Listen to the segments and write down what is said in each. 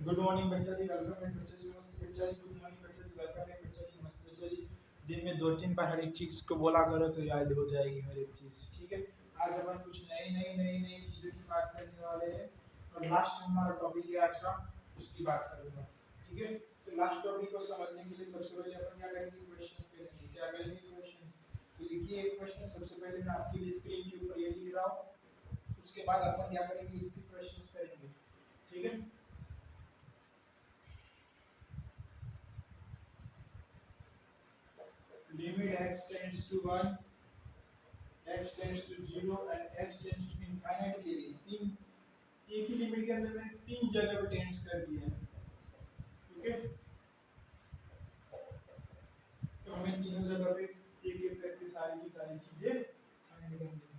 Good morning बच्चा जी, welcome है बच्चा जी, मस्त बच्चा जी, गुड मॉर्निंग बच्चा जी, वेलकम है बच्चा जी, मस्त बच्चा जी। दिन में 2-3 बार हर एक चीज को बोला करो तो याद हो जाएगी हर एक चीज, ठीक है। आज अपन कुछ नई चीजों की बात करने वाले हैं और लास्ट हमारा टॉपिक है आज का, उसकी बात करूंगा, ठीक है। तो लास्ट टॉपिक को समझने के लिए सबसे पहले अपन क्या करेंगे, क्वेश्चंस करेंगे। क्या करेंगे, क्वेश्चंस। तो लिखिए एक क्वेश्चन, सबसे पहले मैं आपके लिए स्क्रीन के ऊपर ये लिख रहा हूँ, उसके बाद अपन क्या करेंगे, इसके क्वेश्चंस करेंगे, ठीक है। limit x tends to 1, x tends to 0 and x tends to infinite के लिए तीन, एक ही लिमिट के अंदर मैंने तीन जगह पे टेंस कर दिया है, ठीक है। तो हमें तीनों जगह पे एक एक करके सारी की सारी चीजें फाइंड करनी है।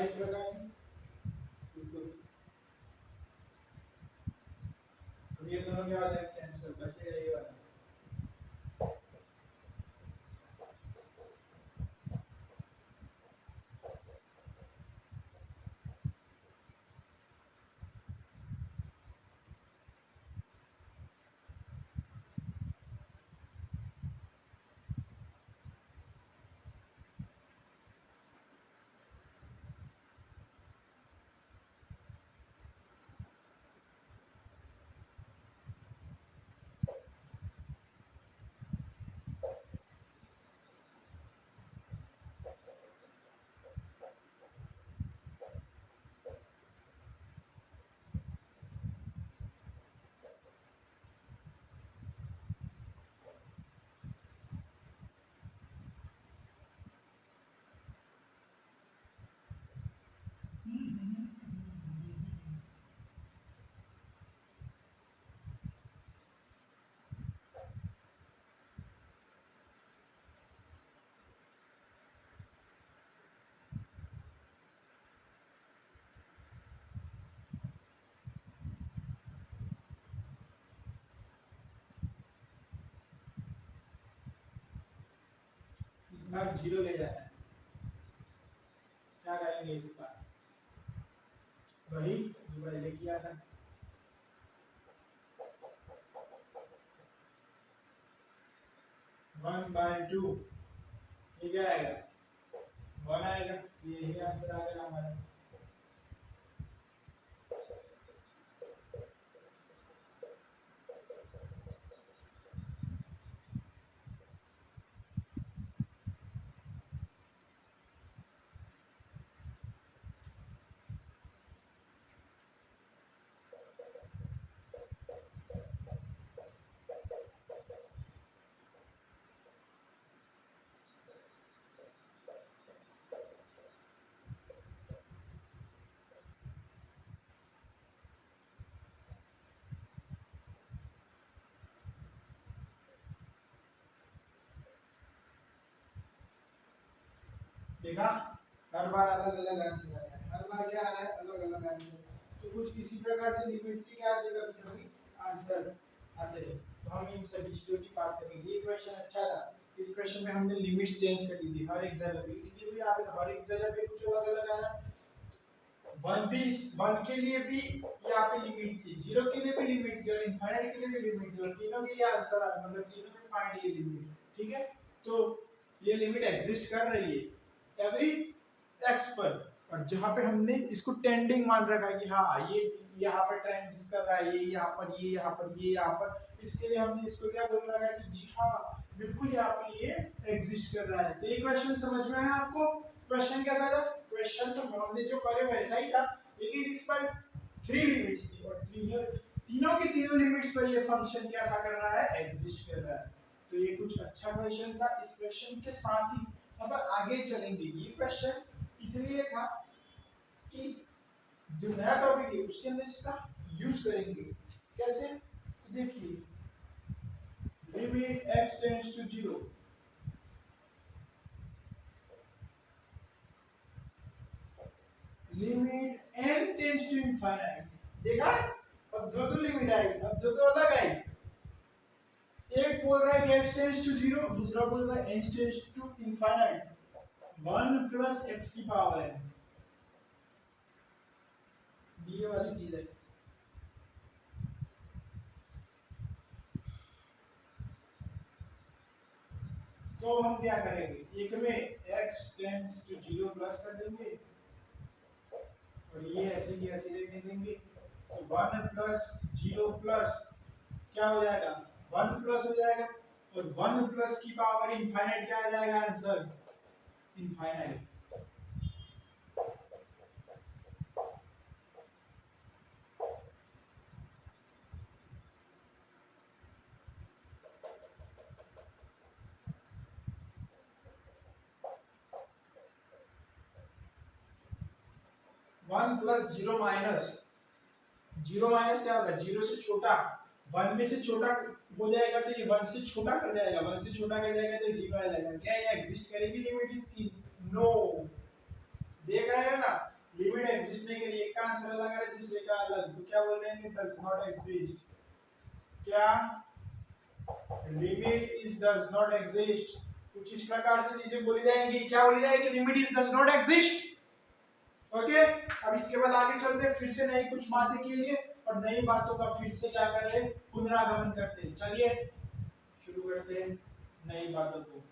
इस प्रकार से बिल्कुल, अब ये दोनों क्या हो जाएगा, कैंसिल बचेगा ये वाला। इस बार जीरो ले जाना है, क्या करेंगे इस बार, वही जो पहले किया था। 1/2 ये क्या आएगा, 1 आएगा, यही आंसर आ गया हमारा। देखा, हर बार अलग अलग आंसर आया है, हर बार क्या आ रहा है, अलग अलग आंसर। तो कुछ किसी प्रकार से लिमिट्स की क्या आते कभी कभी आंसर आते हैं, तो हम इन सभी चीजों की बात करेंगे। ये क्वेश्चन अच्छा था, इस क्वेश्चन में हमने लिमिट्स चेंज कर दी थी हर एक जगह पे, ये भी आप हर एक जगह पे कुछ अलग अलग आया। वन के लिए भी यहाँ पे लिमिट थी, जीरो के लिए भी लिमिट थी और इनफाइनाइट के लिए भी लिमिट थी, और तीनों के लिए आंसर आ मतलब तीनों में फाइंड ये लिमिट, ठीक है। तो ये लिमिट एग्जिस्ट कर रही है एवरी एक्स पर, और जहाँ पे हमने इसको टेंडिंग मान रखा है कि हाँ ये यहाँ पर ट्रेंड कर रहा है, ये यहाँ पर, ये यहाँ पर, ये यहाँ पर, इसके लिए हमने इसको क्या बोल रखा है कि जी हाँ बिल्कुल यहाँ पे ये एग्जिस्ट कर रहा है। तो ये क्वेश्चन समझ में आया आपको, क्वेश्चन कैसा था, क्वेश्चन तो हमने जो करे वैसा ही था, लेकिन इस पर 3 लिमिट्स थी और तीनों की तीनों लिमिट्स पर ये फंक्शन कैसा कर रहा है, एग्जिस्ट कर रहा है। तो ये कुछ अच्छा क्वेश्चन था। इस क्वेश्चन के साथ ही अब आगे चलेंगे। ये क्वेश्चन इसलिए था जो नया टॉपिक है उसके अंदर इसका यूज करेंगे। कैसे? तो देखिए limit x tends to 0, limit n tends to infinite. देखा, अब दो लिमिट आई, अब दो अलग आई। एक बोल रहा है कि x टेंड्स टू 0, दूसरा बोल रहा है n tends to infinite 1 plus x की पावर n। ये वाली चीज है। तो हम क्या करेंगे, एक में x टेंड्स टू 0 प्लस कर देंगे और ये ऐसे की ऐसे लिख देंगे। तो 1 प्लस 0 प्लस क्या हो जाएगा, 1 प्लस हो जाएगा, और 1 प्लस की पावर इनफाइनाइट क्या आ जाएगा answer, infinite. 1 plus 0 minus, 0 minus क्या होगा, 0 से छोटा, 1 में से छोटा हो जाएगा तो ये 1 से छोटा कर जाएगा, 1 से छोटा कर जाएगा तो 0 आ जाएगा। क्या ये एग्जिस्ट करेगी लिमिट इसकी? नो। देख रहे हो ना, लिमिट एग्जिस्ट नहीं करेगी। एक का आंसर अलग है दूसरे का अलग, तो क्या बोल रहे हैं, डज नॉट एग्जिस्ट। क्या limit is does not exist, कुछ इस प्रकार से चीजें बोली जाएंगी। क्या बोली जाएगी, limit is does not exist. Okay, अब इसके बाद आगे चलते हैं फिर से नई कुछ बातें के लिए, और नई बातों का फिर से क्या कर रहे हैं, पुनरागमन करते हैं। चलिए शुरू करते हैं नई बातों को।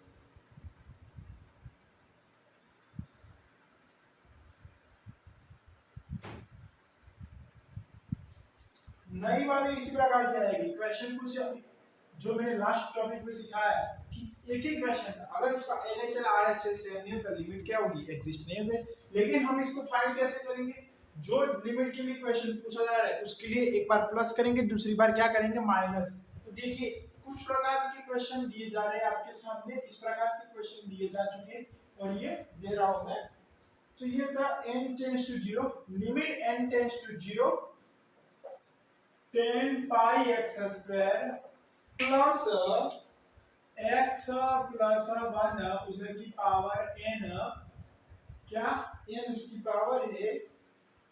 नई वाली इसी प्रकार से आएगी। क्वेश्चन कुछ जो मैंने लास्ट टॉपिक में सिखाया कि एक ही क्वेश्चन था, अगर उसका LHL RHL सेम नहीं हो तो लिमिट क्या होगी, एग्जिस्ट नहीं होगी। लेकिन हम इसको फाइंड कैसे करेंगे, जो लिमिट के लिए क्वेश्चन पूछा जा रहा है उसके लिए एक बार प्लस करेंगे, दूसरी बार क्या करेंगे, माइनस। तो देखिए कुछ प्रकार के क्वेश्चन दिए जा रहे हैं आपके सामने, इस प्रकार के क्वेश्चन दिए जा चुके हैं और ये दे रहा हूं मैं। तो ये था n tends to 0, limit n tends to 0 10 pi x square plus x plus 1 उसकी पावर n, क्या n उसकी पावर है,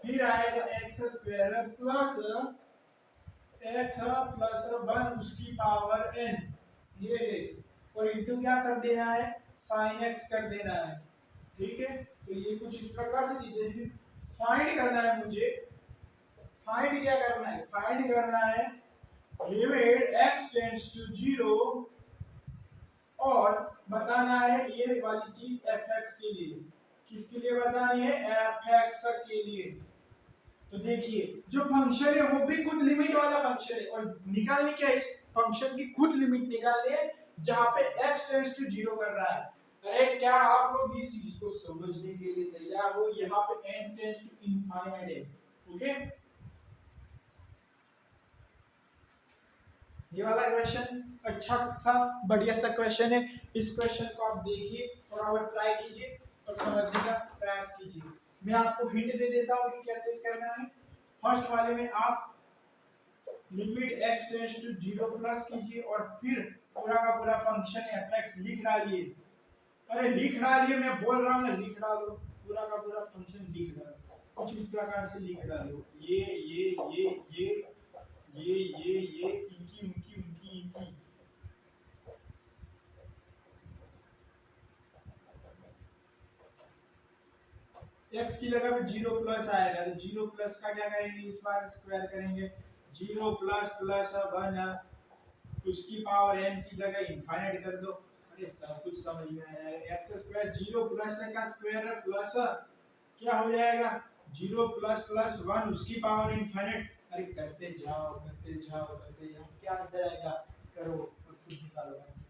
फिर आएगा x square plus x plus 1 उसकी पावर n, ये है, और इनटू क्या कर देना है, sin x कर देना है। ठीक है, तो ये कुछ इस प्रकार से चीजें हैं। फाइंड करना है मुझे, फाइंड क्या करना है, फाइंड करना है लिमिट x टेंड्स टू 0 और बताना है ये वाली चीज fx के लिए। किसके लिए बतानी है, fx के लिए। तो देखिए जो फंक्शन है वो भी खुद लिमिट वाला फंक्शन है, और निकालनी क्या है, इस फंक्शन की खुद लिमिट निकालनी है जहां पे x टेंड्स टू 0 कर रहा है। अरे क्या आप लोग इस चीज को समझने के लिए तैयार हो, यहाँ पे n टेंड्स टू इनफाइनाइट है। ओके, ये वाला क्वेश्चन अच्छा सा बढ़िया सा क्वेश्चन है। इस क्वेश्चन को आप देखिए, थोड़ा बहुत ट्राई कीजिए और समझने का प्रयास कीजिए। मैं आपको हिंट दे देता हूँ कि कैसे करना है। फर्स्ट वाले में आप limit x tends to 0 plus कीजिए और फिर पूरा का पूरा फंक्शन fx लिख डालिए। अरे लिख डालिए, मैं बोल रहा हूँ ना, लिख डालो, पूरा का पूरा फंक्शन लिख डालो, कुछ इस प्रकार से लिख डालो। ये इनकी उनकी उनकी इनकी। x की जगह पे 0 प्लस आएगा, तो 0 प्लस का क्या करेंगे, इस बार स्क्वायर करेंगे। 0 प्लस प्लस 1 उसकी पावर n की जगह इनफाइनाइट कर दो। अरे सब कुछ समझ में आया है। x स्क्वायर 0 प्लस का स्क्वायर प्लस क्या हो जाएगा, 0 प्लस प्लस 1 उसकी पावर इनफाइनाइट। अरे करते जाओ करते जाओ करते जाओ, क्या आंसर आएगा, करो और खुद निकालो आंसर।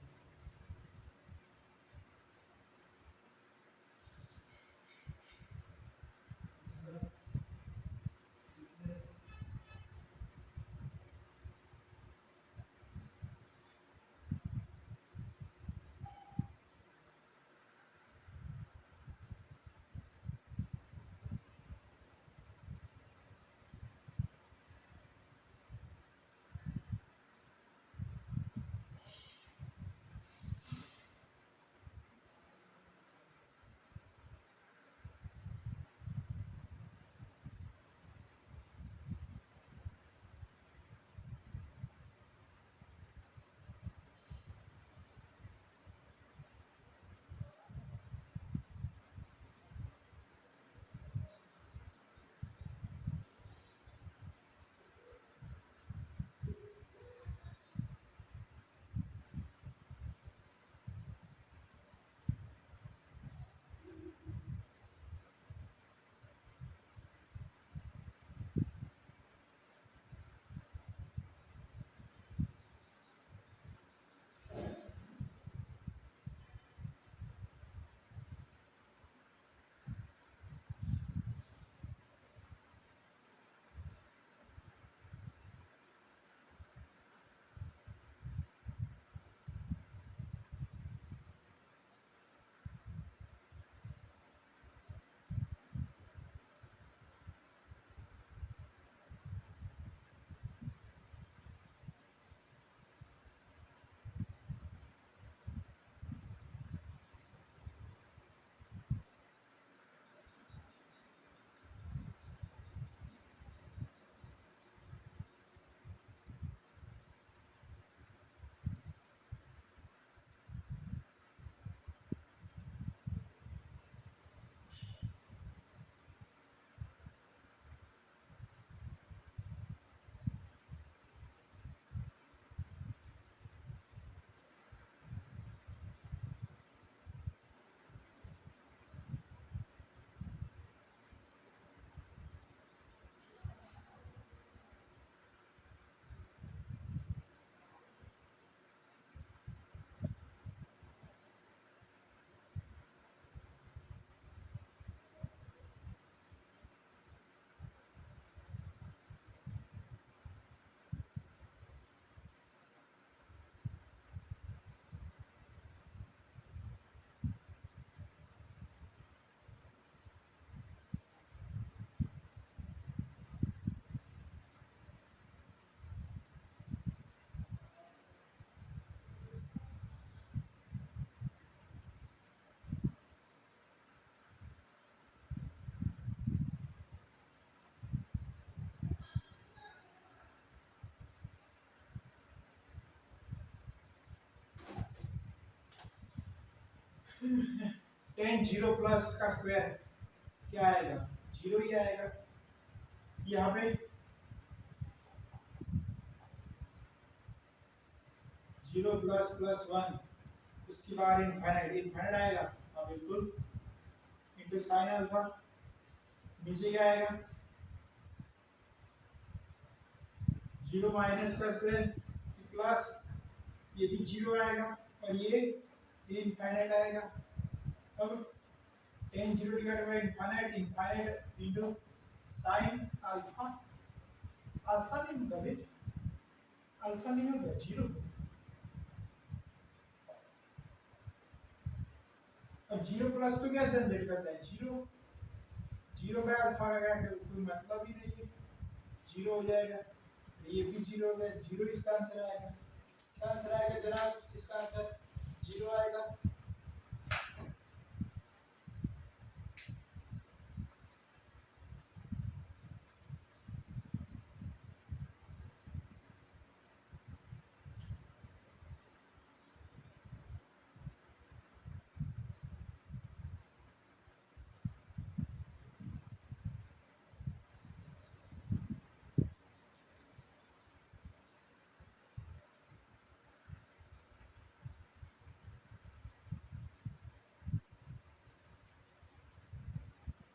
टेन जीरो प्लस का स्क्वायर क्या आएगा, जीरो ही आएगा। यहाँ पे जीरो प्लस प्लस वन, उसकी बाहर इनफाइनाइट, इनफाइनाइट आएगा। हाँ बिल्कुल, इंटू साइन अल्फा, नीचे क्या आएगा, जीरो माइनस का स्क्वायर प्लस, ये भी जीरो आएगा और ये इनफाइनाइट आएगा। अब ten zero divided by infinite, infinite into sine alpha, alpha नहीं होगा बे, अल्फा नहीं होगा, जीरो। अब जीरो प्लस तो क्या जनरेट करता है, जीरो, जीरो का अल्फा का कोई मतलब ही नहीं है, जीरो हो जाएगा। ये भी जीरो हो गया, जीरो इसका आंसर आएगा। क्या आंसर आएगा जनाब, इसका आंसर जीरो आएगा।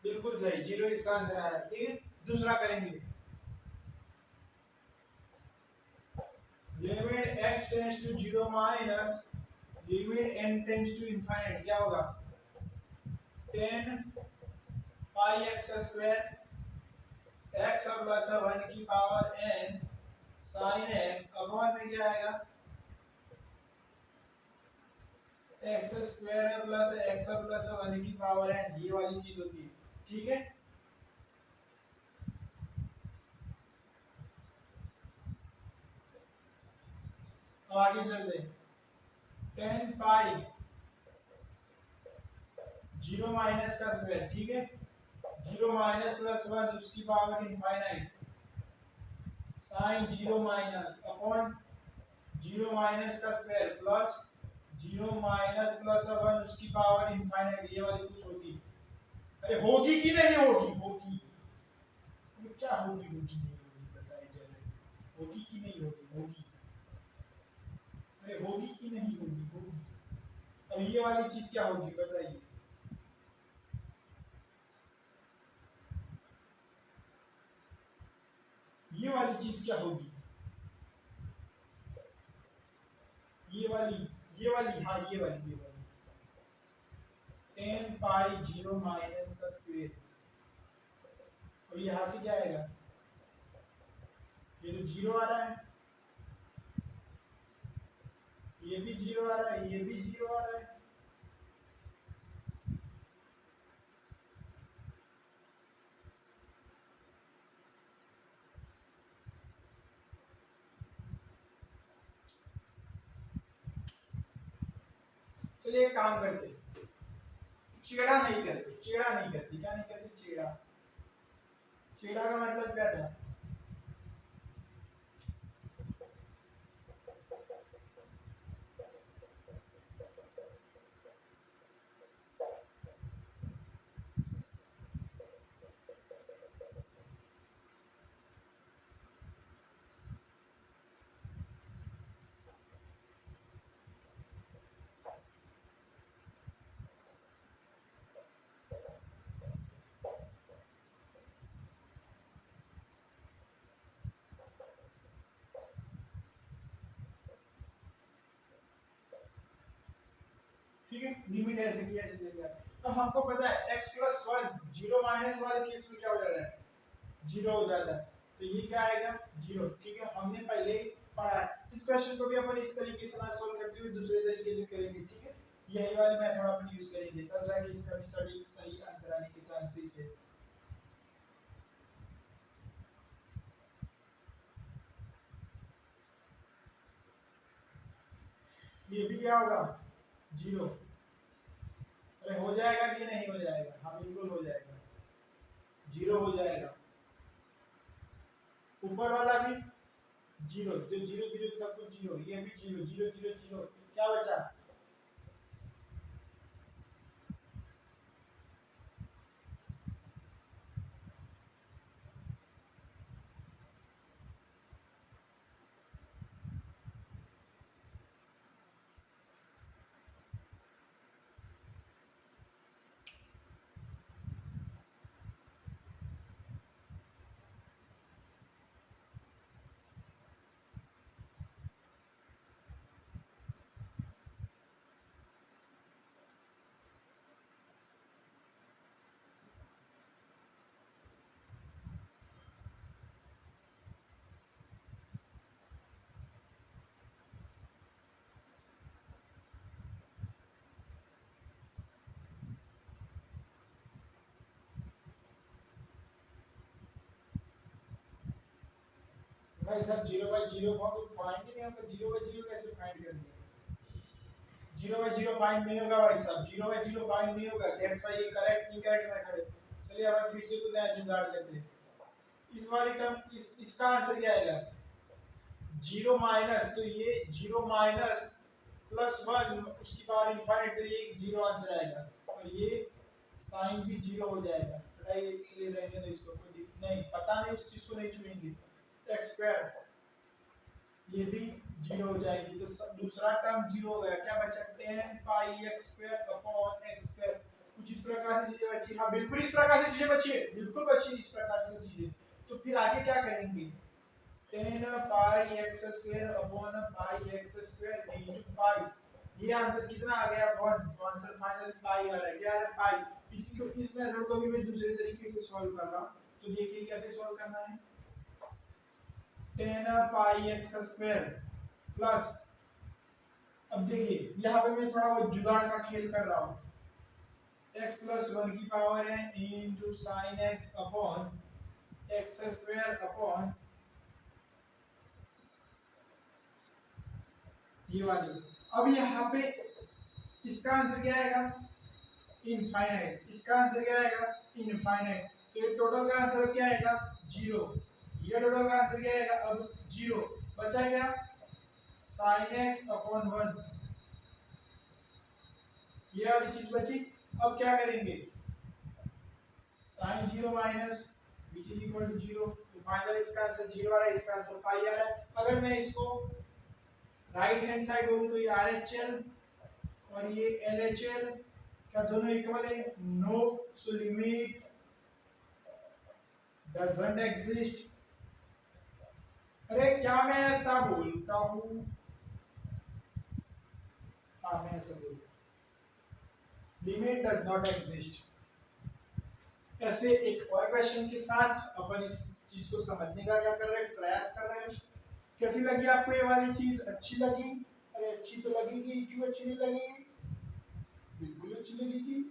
बिल्कुल सही, जीरो इसका आंसर आ रहा है। ठीक है, दूसरा करेंगे, limit x tends to zero minus limit n tends to infinite, क्या होगा, 10 पाई x स्क्वायर, x और प्लस 1 की power n sin x upon में क्या आएगा, x स्क्वायर प्लस x और प्लस 1 की पावर n, ये वाली चीज होती है। ठीक है, अब आगे चलते हैं, 10 पाई जीरो माइनस का स्क्वायर, ठीक है, जीरो माइनस प्लस 1 उसकी power infinite, sine zero minus upon zero minus का square plus zero minus plus 1 उसकी पावर इनफाइनाइट, ये वाली कुछ होती। अरे होगी कि नहीं होगी, होगी, क्या होगी, होगी नहीं होगी, बताइए जरा, होगी कि नहीं होगी, होगी, अरे होगी कि नहीं होगी, होगी। अब ये वाली चीज क्या होगी बताइए, ये वाली चीज क्या होगी, ये वाली, ये वाली, हाँ ये वाली, ये वाली 10 पाई जीरो माइनस का स्क्वायर, और यहाँ से क्या आएगा, ये तो जीरो आ रहा है, ये भी जीरो आ रहा है, ये भी जीरो आ रहा है, चलिए एक काम करते, चेड़ा नहीं करते, चेड़ा नहीं करते, क्या नहीं करते, चेड़ा, चेड़ा का मतलब क्या था, ठीक है, लिमिट ऐसे की ऐसे चलेगा। तो हमको पता है x प्लस 1 जीरो माइनस वाले केस में क्या हो जाता है, जीरो हो जाता है, तो ये क्या आएगा, जीरो। ठीक है, हमने पहले पढ़ा है, इस क्वेश्चन को भी अपन इस तरीके से ना सॉल्व करते हुए दूसरे तरीके से करेंगे। ठीक है, यही वाली मेथड अपन यूज करेंगे, तब जाके इसका भी सही आंसर आने के चांसेस है। ये भी क्या होगा, जीरो। अरे हो जाएगा कि नहीं हो जाएगा, हाँ बिल्कुल हो जाएगा, जीरो हो जाएगा। ऊपर वाला भी जीरो, जो जीरो जीरो सब कुछ जीरो, ये भी जीरो जीरो जीरो जीरो, क्या बचा, भाई साहब 0/0 फाइंड ही नहीं होगा, 0/0 कैसे फाइंड करेंगे? 0/0 फाइंड नहीं होगा भाई साहब, 0/0 फाइंड नहीं होगा, दैट्स व्हाई ये करेक्ट इनकरेक्ट मेथड है। चलिए अब फिर से कुछ नया जुगाड़ करते हैं। इस वाली टर्म इसका आंसर क्या आएगा? 0 माइनस, तो ये 0 माइनस प्लस 1 उसकी पावर इनफाइनाइट, तो ये 0 आंसर आएगा और ये साइन भी 0 हो जाएगा। बताइए, चलिए रहने दो इसको, कोई दिक्कत नहीं, पता नहीं उस चीज को नहीं छुएंगे। x स्क्वायर ये भी 0 हो जाएगी, तो सब दूसरा टर्म 0 हो गया। क्या बच सकते हैं? पाई x square upon x square. कुछ इस प्रकार से चीजें बची। हाँ बिल्कुल इस प्रकार से चीजें बची है, बिल्कुल बची इस प्रकार से चीजें। तो फिर आगे क्या करेंगे? 10 pi x square upon pi x square into पाई। ये आंसर कितना आ गया? 1। तो आंसर फाइनल पाई आ रहा है। क्या है? पाई। इसी को, इस मेथड को भी मैं दूसरे तरीके से सॉल्व कर रहा हूं, तो देखिए कैसे सॉल्व करना है। 10 पाई x स्क्वायर प्लस, अब देखिए यहाँ पे मैं थोड़ा वो जुगाड़ का खेल कर रहा हूँ। x प्लस 1 की पावर है into sine x upon x square upon ये वाली। अब यहाँ पे इसका आंसर क्या आएगा? इनफाइनाइट। इसका आंसर क्या आएगा? इनफाइनाइट। तो ये टोटल का आंसर क्या आएगा? 0। ये टोटल का आंसर क्या आएगा? अब 0 बचा क्या? sin x अपॉन 1, ये वाली चीज बची। अब क्या करेंगे? sin 0 minus which is equal to 0, तो फाइनल इसका आंसर 0 आ रहा है, इसका आंसर पाई आ रहा है। अगर मैं इसको राइट हैंड साइड बोलूं तो ये RHL और ये LHL क्या दोनों इक्वल है? No. So limit doesn't exist. अरे क्या मैं ऐसा बोलता हूं? हाँ मैं ऐसा बोलता हूं, लिमिट डज नॉट एग्जिस्ट। ऐसे एक और क्वेश्चन के साथ अपन इस चीज को समझने का क्या कर रहे हैं? प्रयास कर रहे हैं। कैसी लगी आपको ये वाली चीज? अच्छी लगी? अरे अच्छी तो लगेगी, क्यों अच्छी नहीं लगेगी? बिल्कुल अच्छी लगेगी।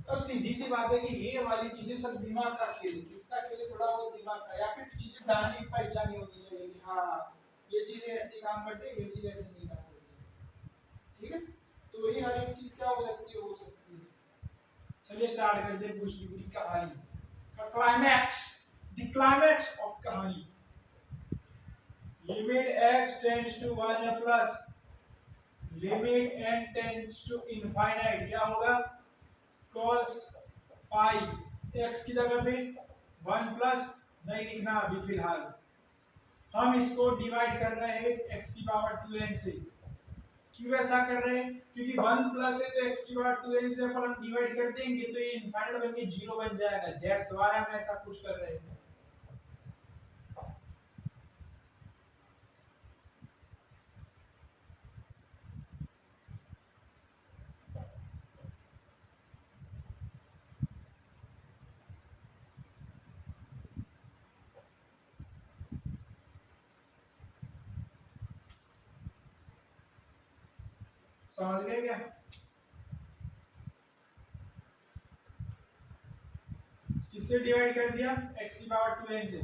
अब सीधी सी बात है कि ये वाली चीजें सब दिमाग का खेल है। किसका खेल है? थोड़ा वो दिमाग का, या फिर चीजें जानी पहचानी होनी चाहिए कि हाँ ये चीजें ऐसे काम करते हैं, ये चीज ऐसे नहीं काम करती। ठीक है, तो वही हर एक चीज क्या हो सकती है, हो सकती है। चलिए स्टार्ट करते हैं पूरी की पूरी कहानी का क्लाइमैक्स, द क्लाइमैक्स ऑफ कहानी। Limit x tends to 1 plus limit n tends to infinite, क्या होगा? cos पाई x की जगह पे 1 प्लस नहीं लिखना अभी फिलहाल, हम इसको डिवाइड कर रहे हैं x की पावर 2n से। क्यों ऐसा कर रहे हैं? क्योंकि 1 प्लस है तो x की पावर 2n से अपन डिवाइड कर देंगे तो ये इनफाइनाइट बन के 0 बन जाएगा। दैट्स व्हाई हम ऐसा कुछ कर रहे हैं। समझ गए क्या? किससे डिवाइड कर दिया? x की पावर 2n से।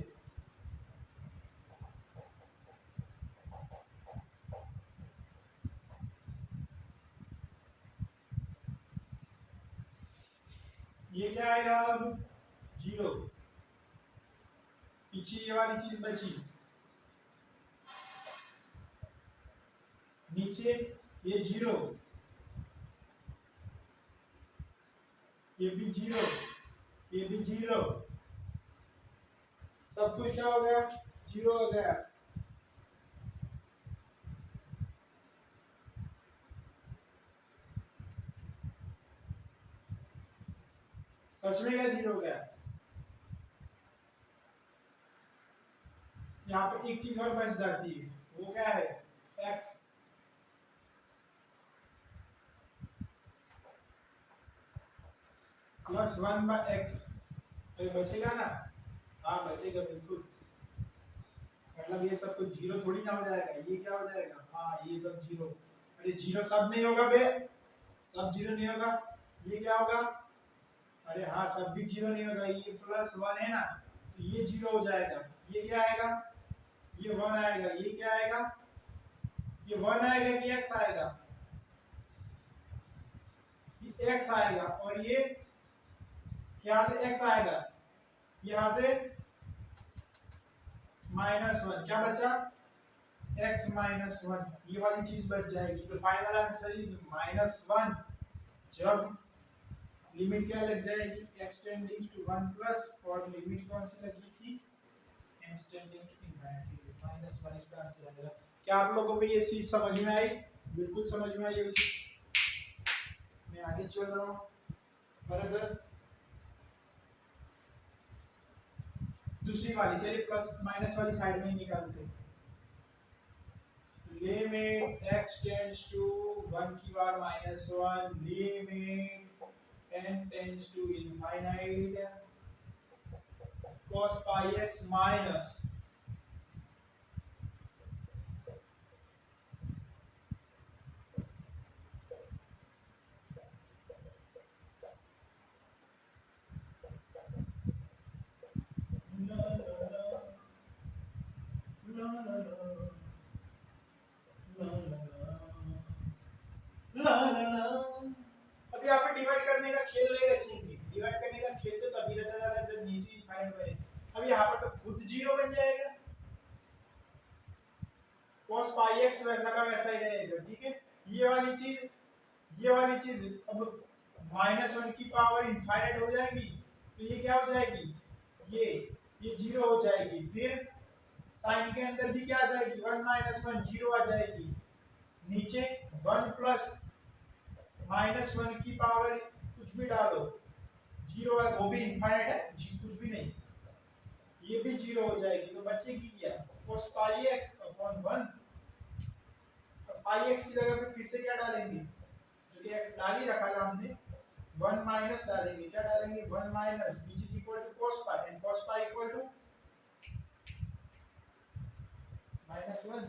ये क्या आएगा अब? 0। पीछे ये वाली चीज बची, नीचे ये 0, ये भी 0, ये भी 0, सब कुछ क्या हो गया? 0 हो गया। सच में क्या 0 हो गया? यहाँ पे एक चीज और बच जाती है, वो क्या है? x प्लस 1 बाय x, तो बचेगा ना? हाँ बचेगा बिल्कुल। मतलब ये सब कुछ 0 थोड़ी ना हो जाएगा, ये क्या हो जाएगा? हाँ ये सब 0। अरे 0 सब नहीं होगा बे, सब 0 नहीं होगा। ये क्या होगा? अरे हाँ सब भी 0 नहीं होगा, ये प्लस 1 है ना, तो ये 0 हो जाएगा। ये क्या आएगा? ये 1 आएगा। ये क्या आएगा? ये 1 आएगा कि x आएगा? ये x आएगा। और ये यहाँ से x आएगा, यहाँ से -1, क्या बचा? x -1, ये वाली चीज बच जाएगी। तो फाइनल आंसर इज -1। जब लिमिट क्या लग जाएगी? x टेंडिंग टू 1 प्लस, और लिमिट कौन सी लगी थी? x टेंडिंग टू इनफिनिटी, -1 इसका आंसर आएगा। क्या आप लोगों को ये चीज समझ में आई? बिल्कुल समझ में आई होगी। मैं आगे चल रहा हूँ। बराबर। दूसरी वाली, चलिए प्लस माइनस वाली साइड में ही निकालते हैं। लिमिट x टेंड्स टू 1 की power -1, limit n tends to infinite cos pi x minus अभी यहाँ पे डिवाइड करने का खेल नहीं रचेंगे। डिवाइड करने का खेल तो तभी रचा जाता है जब नीचे इनफाइनाइट बने। अब यहाँ पर तो खुद 0 बन जाएगा, cos pi x वैसा का वैसा ही रहेगा। ठीक है, ये वाली चीज अब -1 की पावर इनफाइनाइट हो जाएगी, तो ये क्या हो जाएगी? ये 0 हो जाएगी। फिर साइन के अंदर भी क्या आ जाएगी? 1 -1 0 आ जाएगी। नीचे 1 प्लस -1 की पावर कुछ भी डालो, 0 है, वो भी इनफाइनाइट है, कुछ भी नहीं, ये भी 0 हो जाएगी। तो बचेगी क्या? cos pi x upon 1। pi x की जगह पे फिर से क्या डालेंगे? जो कि डाल ही रखा था हमने, 1 माइनस डालेंगे। क्या डालेंगे? 1 minus which is equal to cos pi, and cos pi equal to -1.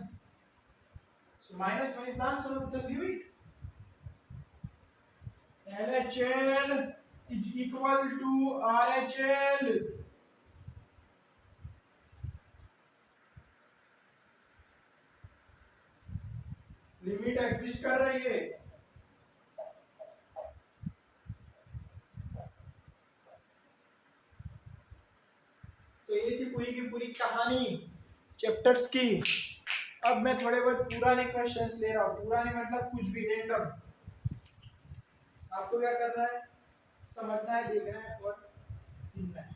So -1 is the answer of the limit. LHL is equal to RHL। Limit exist कर रही है। तो ये थी पूरी की पूरी कहानी चैप्टर्स की। अब मैं थोड़े बहुत पुराने क्वेश्चंस ले रहा हूँ। पुराने मतलब कुछ भी रैंडम। आपको क्या करना है, समझना है, देखना है और लिखना है।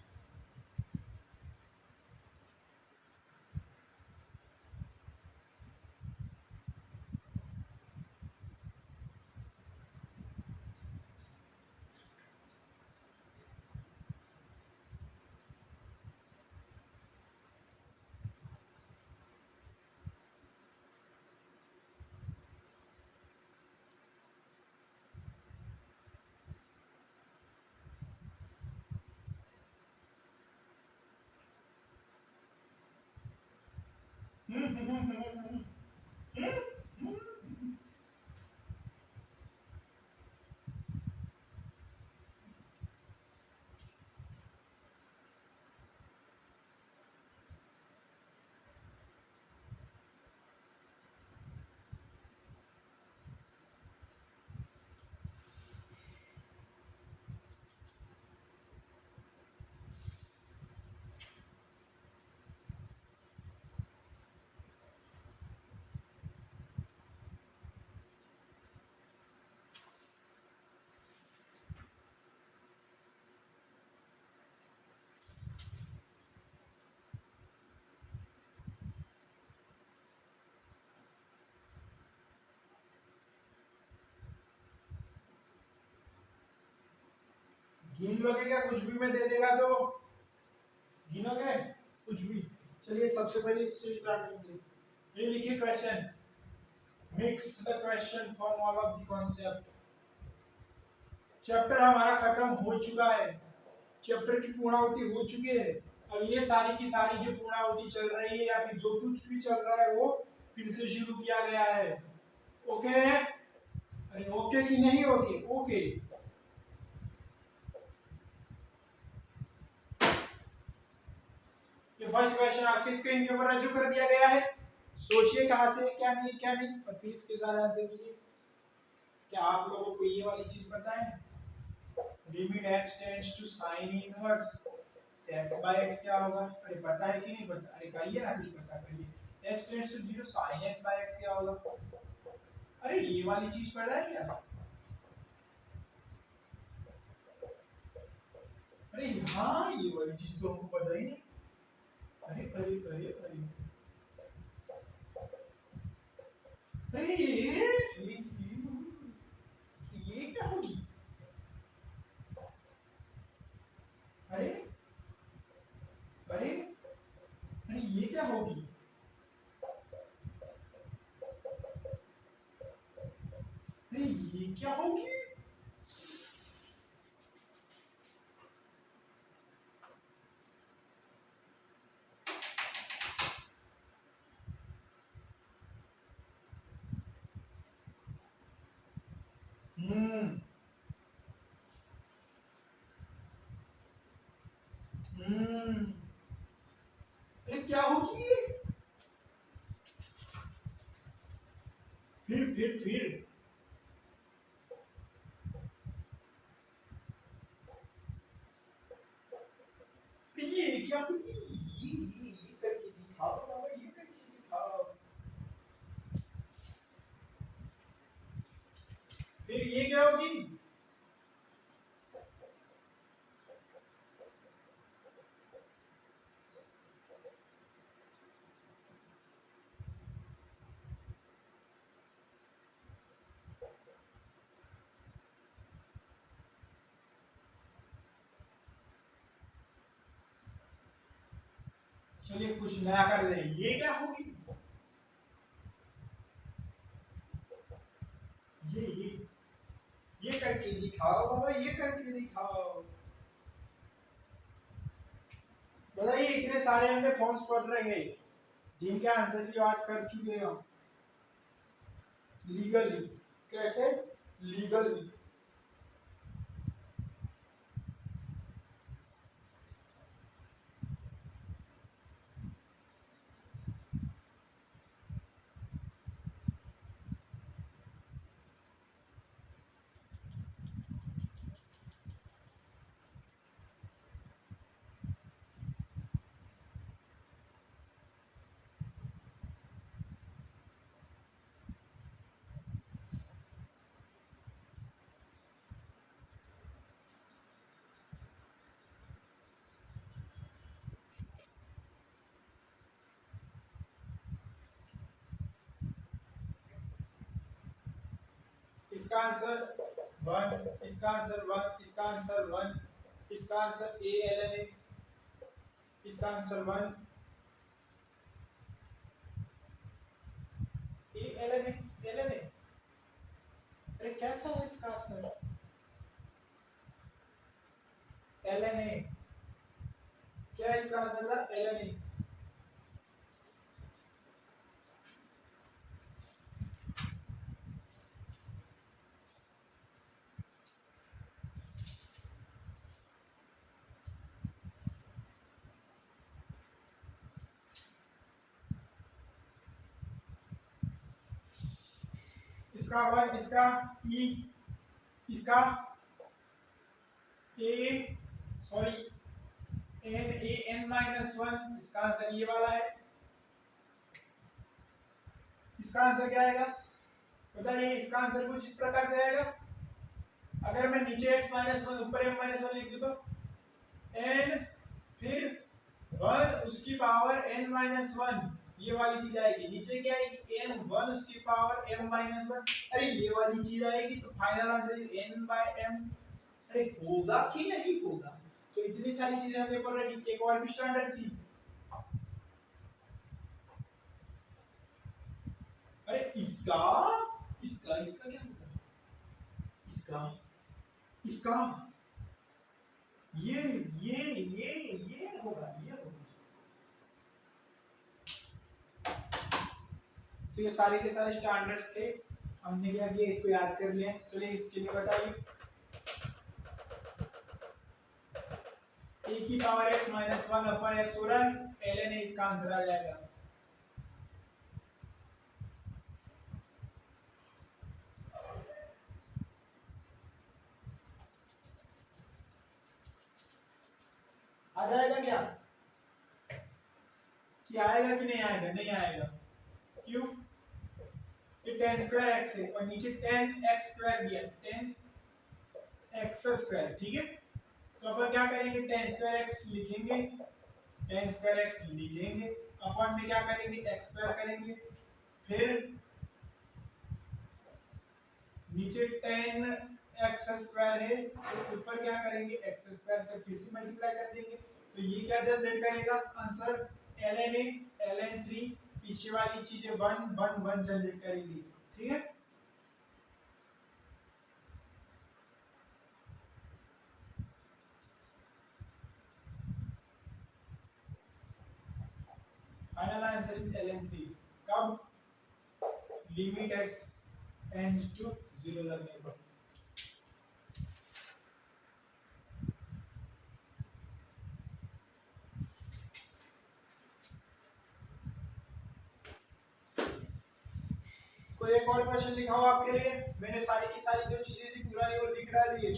गिन लोगे क्या? कुछ भी मैं दे देगा तो गिनोगे कुछ भी? चलिए सबसे पहले इससे स्टार्ट करते हैं। ये लिखिए question, mix the question from all of the concept. Chapter हमारा खत्म हो चुका है, चैप्टर की पूर्णाहुति हो चुकी है। अब ये सारी की सारी जो पूर्णाहुति चल रही है या फिर जो कुछ भी चल रहा है वो फिर से शुरू किया गया है। ओके? अरे ओके कि नहीं? Okay okay. ये फर्स्ट क्वेश्चन आपकी स्क्रीन के ऊपर रजू कर दिया गया है। सोचिए कहां से क्या नहीं और फिर इसके साथ आंसर कीजिए। क्या आप लोगों को ये वाली चीज पता है? Limit x tends to sin inverse x by x क्या होगा? अरे पता है कि नहीं पता? अरे करिए ना, कुछ पता करिए। x tends to 0 sin x by x क्या होगा? अरे ये वाली चीज पता है क्या? अरे हाँ, ये वाली चीज तो हमको पता ही नहीं। अरे अरे अरे अरे अरे ये क्या होगी? अरे अरे अरे ये क्या होगी? अरे ये क्या होगी? अरे क्या होगी ये? फिर ये क्या होगी? ये करके दिखाओ बाबा, ये करके दिखाओ। फिर ये क्या होगी? चलिए कुछ नया कर दे। ये क्या होगी? ये ये करके दिखाओ बाबा, ये करके दिखाओ। बताइए, इतने सारे हमने फॉर्म्स पढ़ रहे हैं जिनके आंसर की बात कर चुके हैं हम लीगली। कैसे? लीगली। इसका आंसर 1, इसका आंसर 1, इसका आंसर 1, इसका answer a l n a, इसका answer 1 a l n a. अरे कैसा है इसका आंसर एल एन ए? क्या इसका आंसर था एल एन ए? इसका 1, इसका ई, इसका a sorry n a n minus 1, इसका आंसर ये वाला है। इसका आंसर क्या आएगा बताइए? इसका आंसर कुछ इस प्रकार से आएगा। अगर मैं नीचे x माइनस 1 ऊपर m माइनस 1 लिख दूं तो n फिर 1 उसकी पावर n माइनस 1, ये वाली चीज आएगी। नीचे क्या आएगी n 1 उसकी पावर m माइनस 1, अरे ये वाली चीज आएगी। तो final answer is n by m। अरे होगा कि नहीं होगा? तो इतनी सारी चीजें हमने पढ़ रखी। एक और भी स्टैंडर्ड थी। अरे इसका इसका इसका क्या होगा? इसका ये होगा, ये होगा। तो ये सारे के सारे स्टैंडर्ड्स थे। हमने क्या किया, इसको याद कर लिया। चलिए इसके लिए बताइए। ए की पावर x माइनस 1 अपन x हो रहा है, ln a इसका आंसर आ जाएगा। आ जाएगा क्या? कि आएगा कि नहीं आएगा? नहीं आएगा। क्यों? ये tan स्क्वायर x है और नीचे tan x स्क्वायर दिया, tan x स्क्वायर। ठीक है, तो अपन क्या करेंगे? tan स्क्वायर x लिखेंगे, tan स्क्वायर x लिखेंगे, अपन में क्या करेंगे? x स्क्वायर करेंगे, फिर नीचे tan x स्क्वायर है तो ऊपर क्या करेंगे? x स्क्वायर से फिर से मल्टीप्लाई कर देंगे। तो ये क्या जनरेट करेगा? आंसर ln a ln 3, पीछे वाली चीजें 1 1 1 जनरेट करेंगी। ठीक है, फाइनल आंसर इज ln 3। कब? लिमिट x टेंड्स टू 0 लगने पर। कोई एक और क्वेश्चन लिखा हो आपके लिए? मैंने सारी की सारी जो चीजें थी पूरा लेवल लिख डाली है।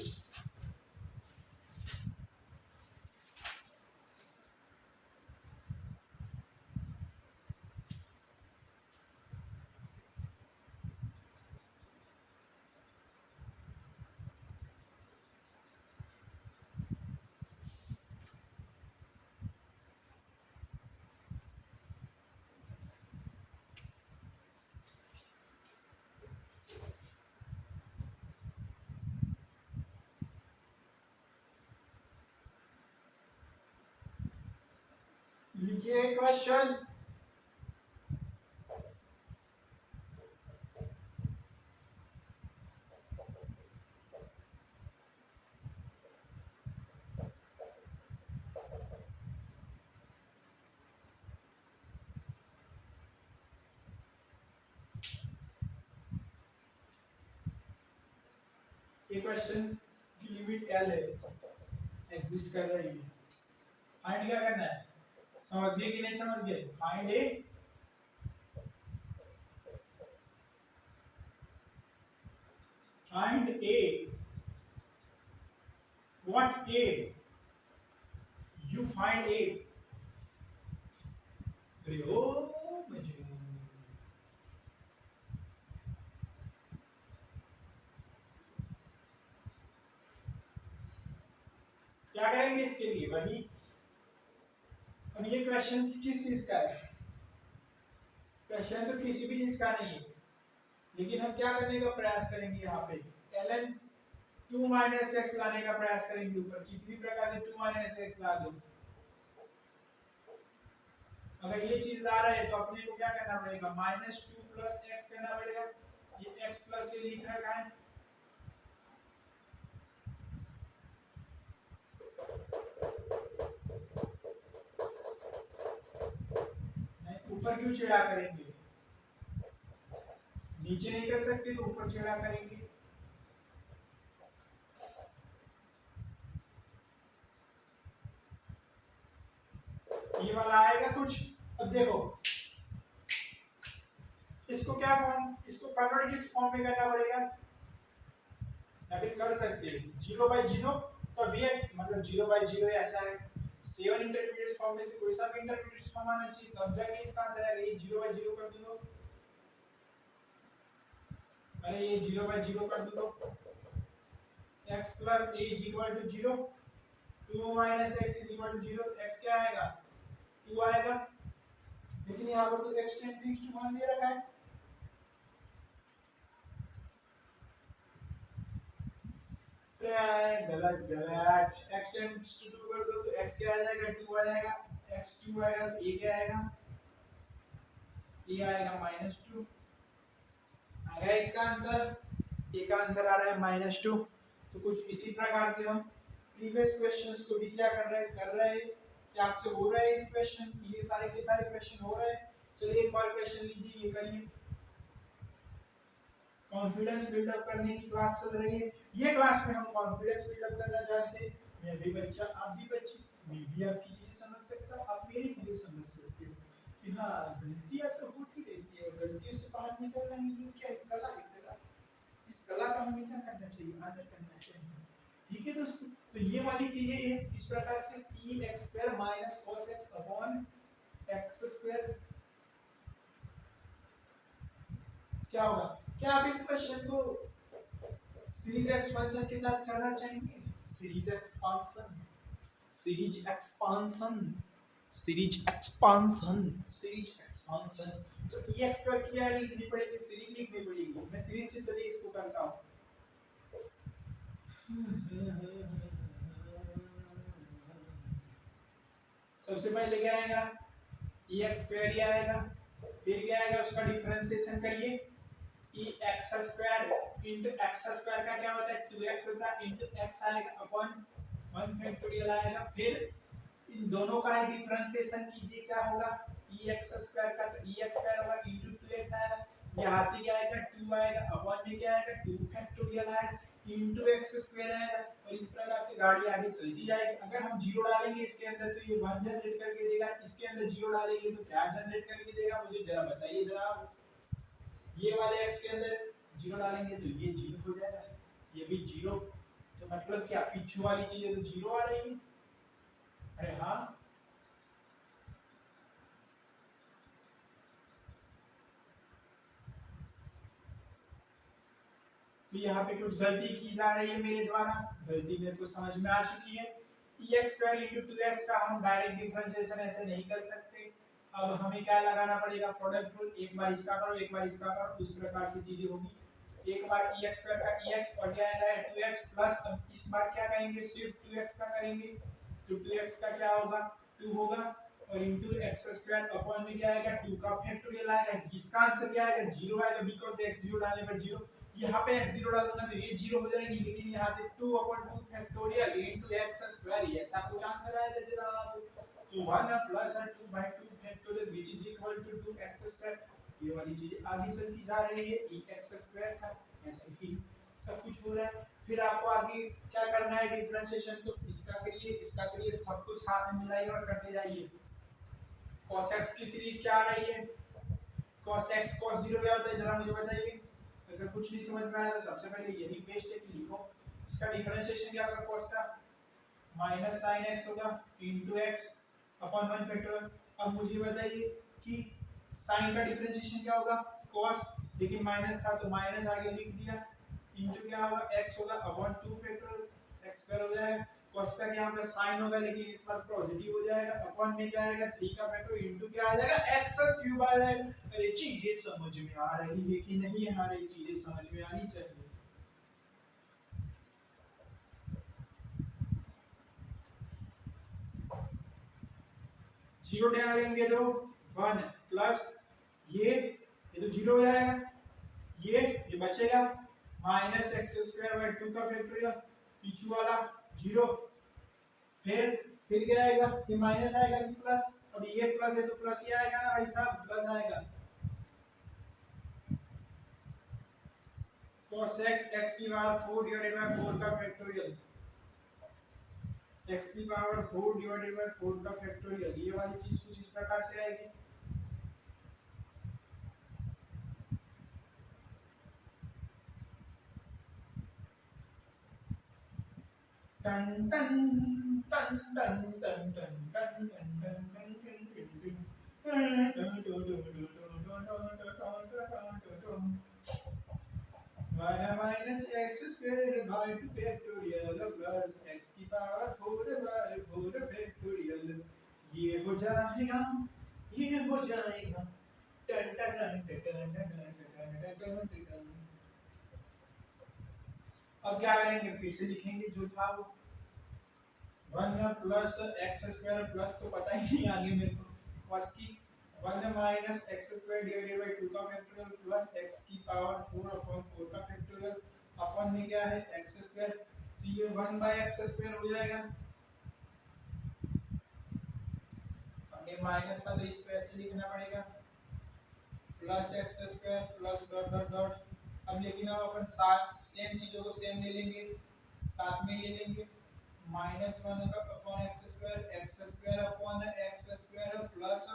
लिखिए क्वेश्चन। ये क्वेश्चन की लिमिट l है, एग्जिस्ट कर रही है। फाइंड क्या करना है? समझ गए कि नहीं समझ गए? Find a find a what a? You find a. अरे ओ क्या करेंगे इसके लिए? वही। अब ये क्वेश्चन किस चीज का है? क्वेश्चन तो किसी भी चीज का नहीं है। लेकिन हम क्या करने का प्रयास करेंगे यहाँ पे ln 2 माइनस एक्स लाने का प्रयास करेंगे ऊपर, किसी भी प्रकार से 2 माइनस एक्स ला दो। अगर ये चीज ला रहे हैं तो अपने को क्या करना पड़ेगा, माइनस 2 प्लस एक्स करना पड़ेगा। ये एक्स प्लस ये लिख रखा है, ऊपर क्यों चिढ़ा करेंगे, नीचे नहीं कर सकते तो ऊपर चिढ़ा करेंगे। ये वाला आएगा कुछ। अब देखो इसको क्या फॉर्म, इसको कन्वर्ट किस फॉर्म में करना पड़ेगा, अभी कर सकते हैं 0/0, तब ये मतलब 0/0 ऐसा है 7 इंटरमीडिएट फॉर्म में से कोई सा भी इंटरमीडिएट फॉर्म आना चाहिए, तब जाके इसका आंसर आएगा। ये 0/0 कर दो, अरे ये 0/0 कर दो, x plus a is equal to 0, 2 minus x is equal to 0, x क्या आएगा 2 आएगा, लेकिन यहाँ पर तो x टेंड्स टू 1 दे रखा है। गलत गलत, x टेंड्स टू 2 कर दो तो x क्या आ जाएगा 2 आ जाएगा, x 2 आएगा तो a क्या आएगा, a आएगा -2। अगर इसका आंसर a का आंसर आ रहा है -2, तो कुछ इसी प्रकार से हम प्रीवियस क्वेश्चंस को भी क्या कर रहे हैं, क्या आपसे हो रहा है इस क्वेश्चन, ये सारे के सारे क्वेश्चन हो रहे हैं। चलिए एक बार क्वेश्चन लीजिए, ये करिए। कॉन्फिडेंस बिल्डअप करने की क्लास चल रही है, ये क्लास में हम कॉन्फिडेंस बिल्डअप करना चाहते हैं। मैं भी बच्चा, आप भी बच्ची, मैं भी आपकी चीजें समझ सकता हूँ, आप मेरी चीजें समझ सकते हो कि हाँ गलतियां तो होती रहती है, गलतियों से बाहर निकलना ही ये क्या कला है, कला। इस कला का हमें क्या करना चाहिए, आदर करना चाहिए। ठीक है दोस्तों, तो ये वाली चीजें है इस प्रकार से e(x² - cos x upon x²। क्या होगा, क्या आप इस क्वेश्चन को सीरीज एक्सपेंशन के साथ करना चाहेंगे, series expansion, series expansion, series expansion, series expansion. तो e(x² क्या लिखनी पड़ेगी, सीरीज लिखनी पड़ेगी। मैं सीरीज से चलिए इसको करता हूँ। सबसे पहले क्या आएगा e(x² ही आएगा, फिर क्या आएगा उसका डिफरेंशिएशन करिए, e(x² into x² का क्या होता है 2x होता है, into x आएगा अपॉन 1 फैक्टोरियल आएगा, फिर इन दोनों का डिफरेंशिएशन कीजिए, क्या होगा e(x² का तो e(x² होगा into 2x आएगा, यहाँ से क्या आएगा 2 आएगा अपॉन में क्या आएगा 2 फैक्टोरियल आएगा into x² आएगा, और इस प्रकार से गाड़ी आगे चलती जाएगी। अगर हम 0 डालेंगे इसके अंदर तो ये 1 जनरेट करके देगा, इसके अंदर 0 डालेंगे तो क्या जनरेट करके देगा, मुझे जरा बताइए जनाब। ये वाले x के अंदर 0 डालेंगे तो ये 0 हो जाएगा, ये भी 0, तो मतलब क्या पीछे वाली चीजें तो 0 आ रही है। अरे हाँ, तो यहाँ पे कुछ गलती की जा रही है मेरे द्वारा, गलती मेरे को समझ में आ चुकी है। e(x² into 2x का हम डायरेक्ट डिफरेंशिएशन ऐसे नहीं कर सकते, अब हमें क्या लगाना पड़ेगा, प्रोडक्ट रूल, एक बार इसका करो एक बार इसका करो, उस प्रकार से चीजें होगी। एक बार e(x² का ex और क्या आएगा 2x प्लस, अब इस बार क्या करेंगे सिर्फ 2x का करेंगे, तो 2x का क्या होगा 2 होगा, और into x² अपॉन में क्या आएगा 2 का फैक्टोरियल आएगा, इसका आंसर क्या आएगा 0 आएगा, बिकॉज़ x 0 डालने पर 0, यहाँ पे x 0 डालूंगा तो ये 0 हो जाएगी, लेकिन यहाँ से 2/2 फैक्टोरियल into x², ऐसा कुछ आंसर आएगा जनाब। तो 1 plus 2/2 factorial which is equal to 2x², ये वाली चीज आगे चलती जा रही है e(x² का, ऐसे ही सब कुछ हो रहा है। फिर आपको आगे क्या करना है डिफरेंशिएशन, तो इसका करिए, सब कुछ साथ में मिलाइए और करते जाइए। cos x की सीरीज क्या आ रही है, cos x cos 0 क्या होता है जरा मुझे बताइए। अगर कुछ नहीं समझ में आया तो सबसे पहले यही बेस्ट है कि लिखो इसका डिफरेंशिएशन क्या होगा, cos का माइनस sin x होगा into x अपॉन 1 फैक्टोरियल। अब मुझे बताइए कि sin का डिफरेंशिएशन क्या होगा cos, लेकिन माइनस था तो माइनस आगे लिख दिया, into क्या होगा x होगा अपॉन 2 फैक्टोरियल, x² हो जाएगा, cos का क्या होगा sin होगा, लेकिन इस बार पॉजिटिव हो जाएगा, अपॉन में क्या आएगा 3 का फैक्टर इनटू क्या आ जाएगा x क्यूब आ जाएगा। अरे चीजें समझ में आ रही है कि नहीं, हमारी चीजें समझ में आनी चाहिए। जीरो डालेंगे तो 1 प्लस ये तो जीरो हो जाएगा, ये बचेगा माइनस एक्स स्क्वायर बाई 2 का फैक्टोरियल, पीछू वाला जीरो, फिर क्या आएगा, ये माइनस आएगा कि प्लस, अब ये प्लस है तो प्लस ही आएगा ना भाई साहब, प्लस आएगा cos x की पावर 4 डिवाइडेड बाय 4 का फैक्टोरियल, x की पावर 4 डिवाइडेड बाय 4 का फैक्टोरियल, ये वाली चीज कुछ इस प्रकार से आएगी। टन टन टन टन टन टन टन minus x square by 2 factorial plus x की पावर 4 बाय 4 फैक्टोरियल, ये हो जाएगा टन टन टन टन टन। अब क्या करेंगे, फिर से लिखेंगे जो था वो 1 प्लस एक्स स्क्वायर प्लस तो पता ही नहीं आगे मेरे को, cos की 1 minus x square divided by 2 का फैक्टोरियल प्लस x की पावर 4 अपॉन 4 का फैक्टोरियल, अपॉन में क्या है x स्क्वायर, तो ये 1 बाय एक्स स्क्वायर हो जाएगा, अब ये माइनस था तो इसको ऐसे लिखना पड़ेगा plus x square plus dot dot dot. अब लेकिन अब अपन साथ सेम चीजों को सेम ले लेंगे, साथ में ले लेंगे, माइनस 1 का upon x square upon x square plus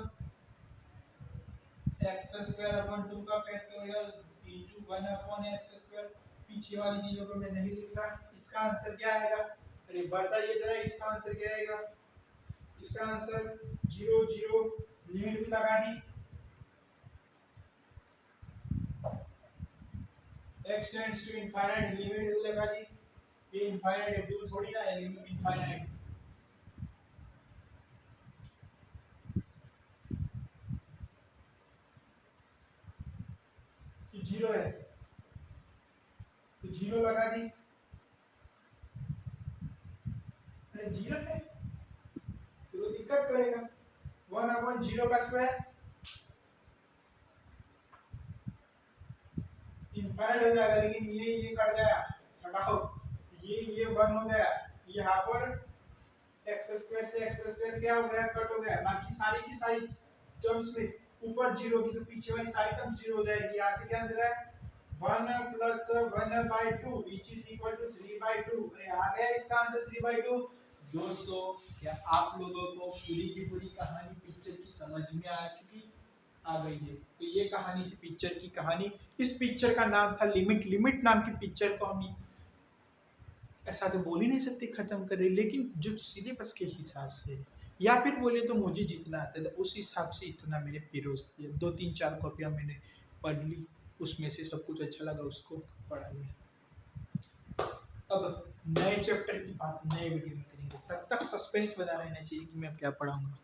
x square upon 2 का factorial into 1 upon x square. पीछे वाली चीजों को मैं नहीं लिख रहा, इसका आंसर क्या आएगा, अरे बताइए जरा इसका आंसर क्या आएगा, इसका आंसर 0 0 लिमिट भी लगा दी, x tends to infinite limit लगा दी, ये इनफाइनाइट है, दूर थोड़ी ना है, लिमिट इनफाइनाइट, कि जीरो है तो जीरो लगा दी, अरे जीरो है तो दिक्कत करेगा, 1 अपॉन 0 का स्क्वायर इनफाइनाइट हो जाएगा, लेकिन ये कट गया, हटाओ, ये 1 हो गया, यहाँ पर एक्स स्क्वायर से एक्स स्क्वायर क्या हो गया, कट हो गया, बाकी सारी की सारी टर्म्स में ऊपर जीरो की तो पीछे वाली सारी टर्म्स जीरो हो जाएगी। यहाँ से क्या आंसर है 1 plus 1 by 2 which is equal to 3 by 2, अरे आ गया इसका आंसर 3 बाई 2। दोस्तों क्या आप लोगों को पूरी की पूरी कहानी पिक्चर की समझ में आ गई है, तो ये कहानी थी पिक्चर की कहानी। इस पिक्चर का नाम था लिमिट। लिमिट नाम की पिक्चर को हम ऐसा तो बोल ही नहीं सकते खत्म करें, लेकिन जो सिलेबस के हिसाब से या फिर बोले तो मुझे जितना आता था उस हिसाब से इतना मैंने पिरोज किया, 2-3-4 कॉपियाँ मैंने पढ़ ली, उसमें से सब कुछ अच्छा लगा उसको पढ़ा लिया। अब नए चैप्टर की बात नए वीडियो में करेंगे, तब तक सस्पेंस बना रहना चाहिए कि मैं क्या पढ़ाऊंगा।